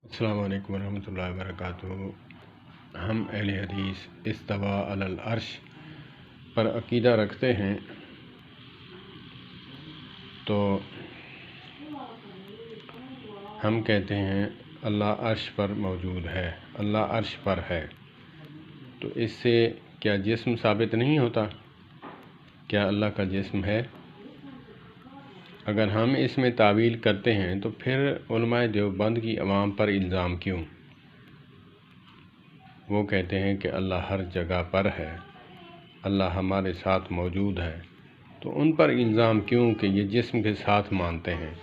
السلام علیکم ورحمۃ اللہ وبرکاتہ۔ ہم اہل حدیث استوا علی العرش پر عقیدہ رکھتے ہیں، تو ہم کہتے ہیں اللہ عرش پر موجود ہے، اللہ عرش پر ہے۔ تو اس سے کیا جسم ثابت نہیں ہوتا؟ کیا اللہ کا جسم ہے؟ اگر ہم اس میں تعویل کرتے ہیں تو پھر علماء دیوبند کی عوام پر الزام کیوں؟ وہ کہتے ہیں کہ اللہ ہر جگہ پر ہے، اللہ ہمارے ساتھ موجود ہے، تو ان پر الزام کیوں کہ یہ جسم کے ساتھ مانتے ہیں؟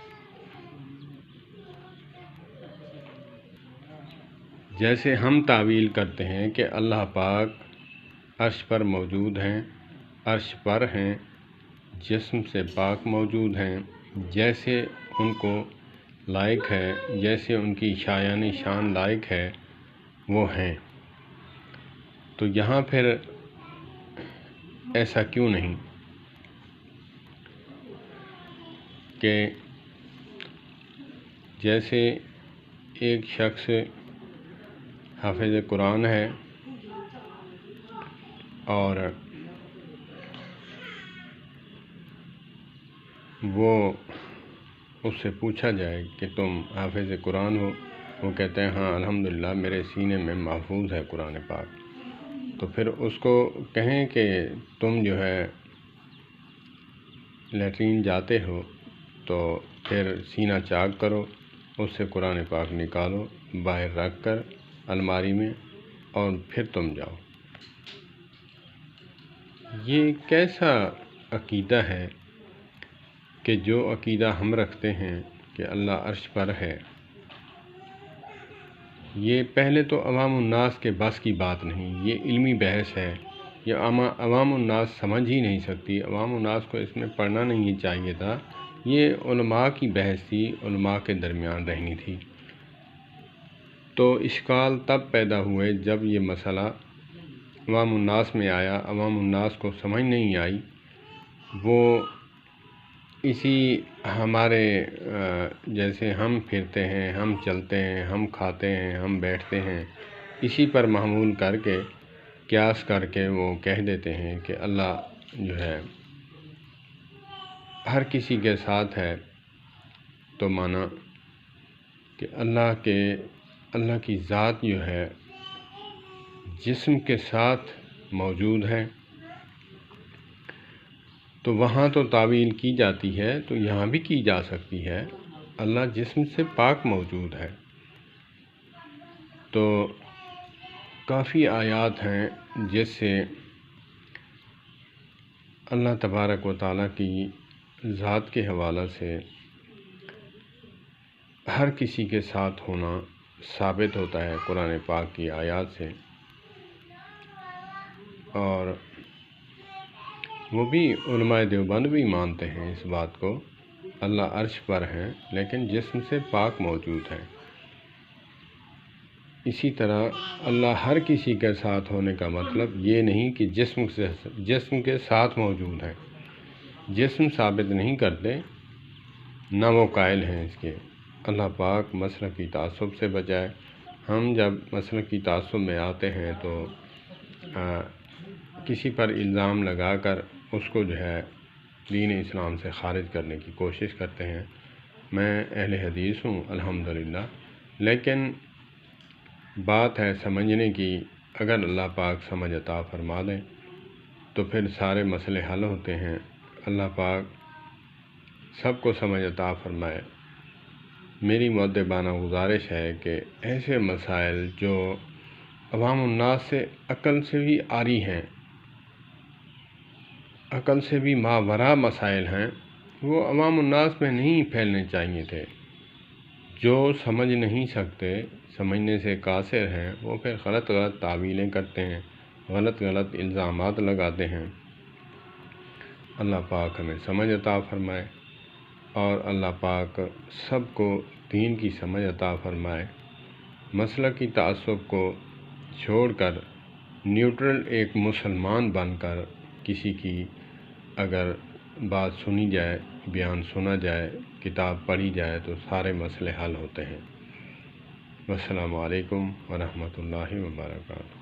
جیسے ہم تعویل کرتے ہیں کہ اللہ پاک عرش پر موجود ہیں، عرش پر ہیں، جسم سے پاک موجود ہیں، جیسے ان کو لائق ہے، جیسے ان کی شایان شان لائق ہے وہ ہیں، تو یہاں پھر ایسا کیوں نہیں کہ جیسے ایک شخص حافظ قرآن ہے اور وہ اس سے پوچھا جائے کہ تم حافظ قرآن ہو، وہ کہتے ہیں ہاں الحمدللہ میرے سینے میں محفوظ ہے قرآن پاک، تو پھر اس کو کہیں کہ تم جو ہے لیٹرین جاتے ہو تو پھر سینہ چاک کرو، اس سے قرآن پاک نکالو باہر رکھ کر الماری میں اور پھر تم جاؤ۔ یہ کیسا عقیدہ ہے کہ جو عقیدہ ہم رکھتے ہیں کہ اللہ عرش پر ہے، یہ پہلے تو عوام الناس کے بس کی بات نہیں، یہ علمی بحث ہے، یہ عوام الناس سمجھ ہی نہیں سکتی، عوام الناس کو اس میں پڑھنا نہیں چاہیے تھا، یہ علماء کی بحث تھی، علماء کے درمیان رہنی تھی۔ تو اشکال تب پیدا ہوئے جب یہ مسئلہ عوام الناس میں آیا، عوام الناس کو سمجھ نہیں آئی، وہ اسی ہمارے جیسے ہم پھرتے ہیں، ہم چلتے ہیں، ہم کھاتے ہیں، ہم بیٹھتے ہیں، اسی پر محمول کر کے قیاس کر کے وہ کہہ دیتے ہیں کہ اللہ جو ہے ہر کسی کے ساتھ ہے، تو مانا کہ اللہ کی ذات جو ہے جسم کے ساتھ موجود ہے، تو وہاں تو تعویل کی جاتی ہے تو یہاں بھی کی جا سکتی ہے، اللہ جسم سے پاک موجود ہے۔ تو کافی آیات ہیں جس سے اللہ تبارک و تعالیٰ کی ذات کے حوالہ سے ہر کسی کے ساتھ ہونا ثابت ہوتا ہے قرآن پاک کی آیات سے، اور وہ بھی علماء دیوبند بھی مانتے ہیں اس بات کو، اللہ عرش پر ہیں لیکن جسم سے پاک موجود ہے۔ اسی طرح اللہ ہر کسی کے ساتھ ہونے کا مطلب یہ نہیں کہ جسم کے ساتھ موجود ہے، جسم ثابت نہیں کرتے، نہ وہ قائل ہیں اس کے۔ اللہ پاک مسلکی تعصب سے بچائے۔ ہم جب مسلکی تعصب میں آتے ہیں تو کسی پر الزام لگا کر اس کو جو ہے دین اسلام سے خارج کرنے کی کوشش کرتے ہیں۔ میں اہل حدیث ہوں الحمدللہ، لیکن بات ہے سمجھنے کی، اگر اللہ پاک سمجھ عطا فرما دیں تو پھر سارے مسئلے حل ہوتے ہیں۔ اللہ پاک سب کو سمجھ عطا فرمائے۔ میری مؤدبانہ گزارش ہے کہ ایسے مسائل جو عوام الناس سے عقل سے بھی عاری ہیں، عقل سے بھی ماوراء مسائل ہیں، وہ عوام الناس میں نہیں پھیلنے چاہیے تھے۔ جو سمجھ نہیں سکتے، سمجھنے سے قاصر ہیں، وہ پھر غلط تعویلیں کرتے ہیں، غلط الزامات لگاتے ہیں۔ اللہ پاک ہمیں سمجھ عطا فرمائے اور اللہ پاک سب کو دین کی سمجھ عطا فرمائے۔ مسلکی تعصب کو چھوڑ کر نیوٹرل ایک مسلمان بن کر کسی کی اگر بات سنی جائے، بیان سنا جائے، کتاب پڑھی جائے تو سارے مسئلے حل ہوتے ہیں۔ والسلام علیکم ورحمۃ اللہ وبرکاتہ۔